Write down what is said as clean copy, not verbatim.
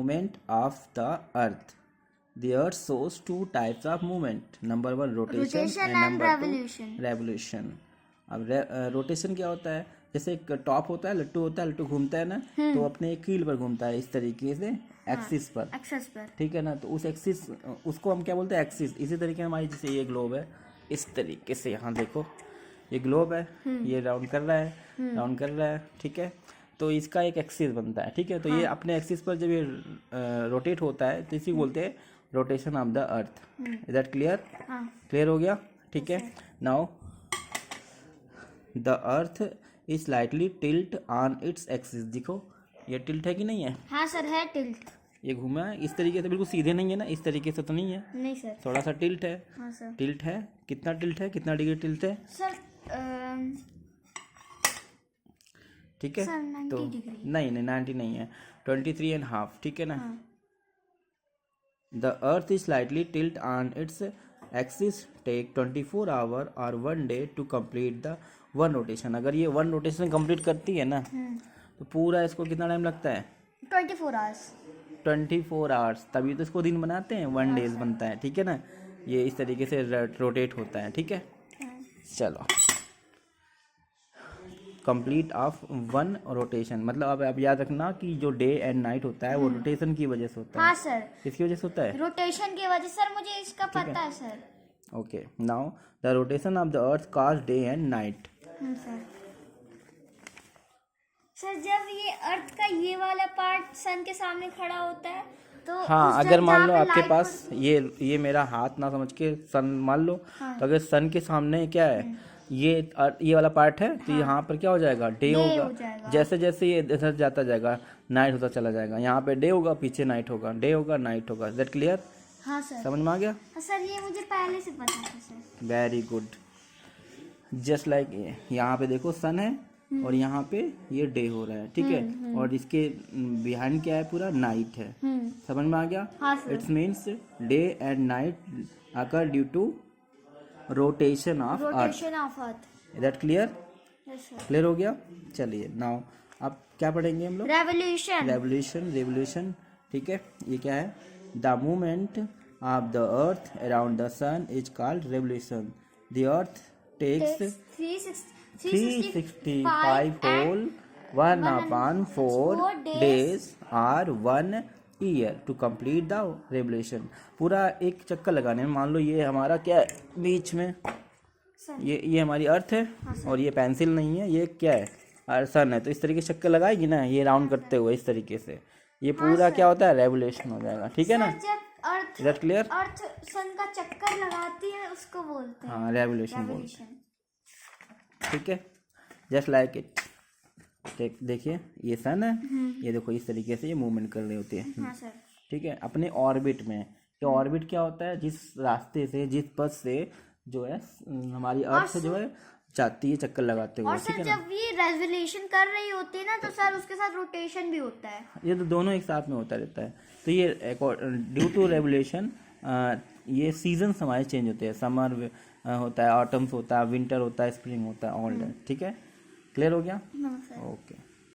movement of the earth. The earth shows two types of movement. Number 1 rotation and number 2 revolution. अब rotation क्या होता है, जैसे एक टॉप होता है, लट्टू घूमता है ना, तो अपने एक कील पर घूमता है इस तरीके से एक्सिस पर, ठीक है ना। तो उस एक्सिस उसको हम क्या बोलते हैं, एक्सिस। इसी तरीके हमारी जैसे ये ग्लोब है, इस तरीके से यहाँ देखो ये ग्लोब है, ये राउंड कर रहा है, ठीक है। तो इसका एक एक्सिस बनता है, ठीक है। तो ये अपने एक्सिस पर जब ये रोटेट होता है तो इसी बोलते हैं rotation of the earth. Is that clear? Clear हो गया, ठीक है। Now the earth is slightly tilt on its axis. देखो ये टिल्ट है कि नहीं है? हाँ सर है टिल्ट। ये घूमा है इस तरीके से, बिल्कुल सीधे नहीं है ना, इस तरीके से तो नहीं है। नहीं सर, थोड़ा सा टिल्ट है। हाँ सर। टिल्ट है, कितना टिल्ट है, कितना डिग्री टिल्ट है सर? ठीक है सर 90 तो डिग्री। नहीं 90 नहीं है, 23.5, ठीक है ना। The earth is slightly tilt on its axis, take 24 hour और 1 day to complete the 1 rotation. अगर ये 1 रोटेशन कंप्लीट करती है ना तो पूरा इसको कितना टाइम लगता है? 24 आवर्स। 24 आवर्स, तभी तो इसको दिन बनाते हैं, 1 डेज बनता है, ठीक है ना। ये इस तरीके से रोटेट होता है, ठीक है। चलो कंप्लीट ऑफ 1 रोटेशन, मतलब अब याद रखना कि जो डे एंड नाइट होता है वो रोटेशन की वजह से होता है। हाँ सर, किसकी वजह से होता है? रोटेशन की वजह। सर मुझे इसका पता है sir. Okay, now the rotation of the earth cause day and night. Sir जब ये अर्थ का ये वाला पार्ट सन के सामने खड़ा होता है तो हाँ, अगर मान लो आपके पास ये मेरा हाथ ना समझ के सन मान लो, तो अगर सन के सामने क्या है, ये वाला पार्ट है, तो यहाँ पर क्या हो जाएगा? डे होगा। जैसे जैसे ये इधर जाता जाएगा नाइट होता चला जाएगा। यहाँ पे डे होगा, पीछे नाइट होगा, डे होगा, नाइट होगा। That clear? हाँ सर। समझ में आ गया? हाँ सर, ये मुझे पहले से पता था sir. Very good. Just like यहाँ पे देखो सन है और यहाँ पे ये डे हो रहा है, ठीक है। और इसके बिहाइंड क्या है? पूरा नाइट है। समझ में आ गया? It's means day and night occur due to rotation of earth. That clear? Clear हो गया? चलिए नाउ अब क्या पढ़ेंगे हम लोग? रेवोल्यूशन, ठीक है। ये क्या है? The movement of the earth around the sun is called revolution. The earth takes 365 whole 1/4 days or 1 year to complete the revolution। पूरा एक चक्कर लगाने में, मान लो ये हमारा क्या है बीच में, ये हमारी अर्थ है और ये पेंसिल नहीं है, ये क्या है? सन है। तो इस तरीके से चक्कर लगाएगी ना ये राउंड करते हुए इस तरीके से, ये पूरा क्या होता है? रेवोल्यूशन हो जाएगा, ठीक है ना। अर्थ दैट क्लियर? अर्थ सन का चक्कर लगाती है उसको बोलते हैं, हाँ, रेवोल्यूशन बोलते हैं, ठीक है। जस्ट लाइक इट, देखिए ये सन है, ये देखो इस तरीके से ये मूवमेंट कर रही होती है, ठीक है, अपने ऑर्बिट में। ये ऑर्बिट क्या होता है? जिस रास्ते से, जिस पथ से जो है हमारी अर्थ से जो है जाती है चक्कर लगाते हुए, ठीक है ना। जब ये रेवोल्यूशन कर रही होती है ना तो सर उसके साथ रोटेशन भी होता है। ये तो दोनों एक साथ में होता रहता है। तो ये ड्यू टू रेवोल्यूशन ये सीजन्स हमारे चेंज होते हैं। समर होता है, ऑटम्स होता है, विंटर होता है, स्प्रिंग होता है, ऑल दैट, ठीक है। क्लियर हो गया? ओके।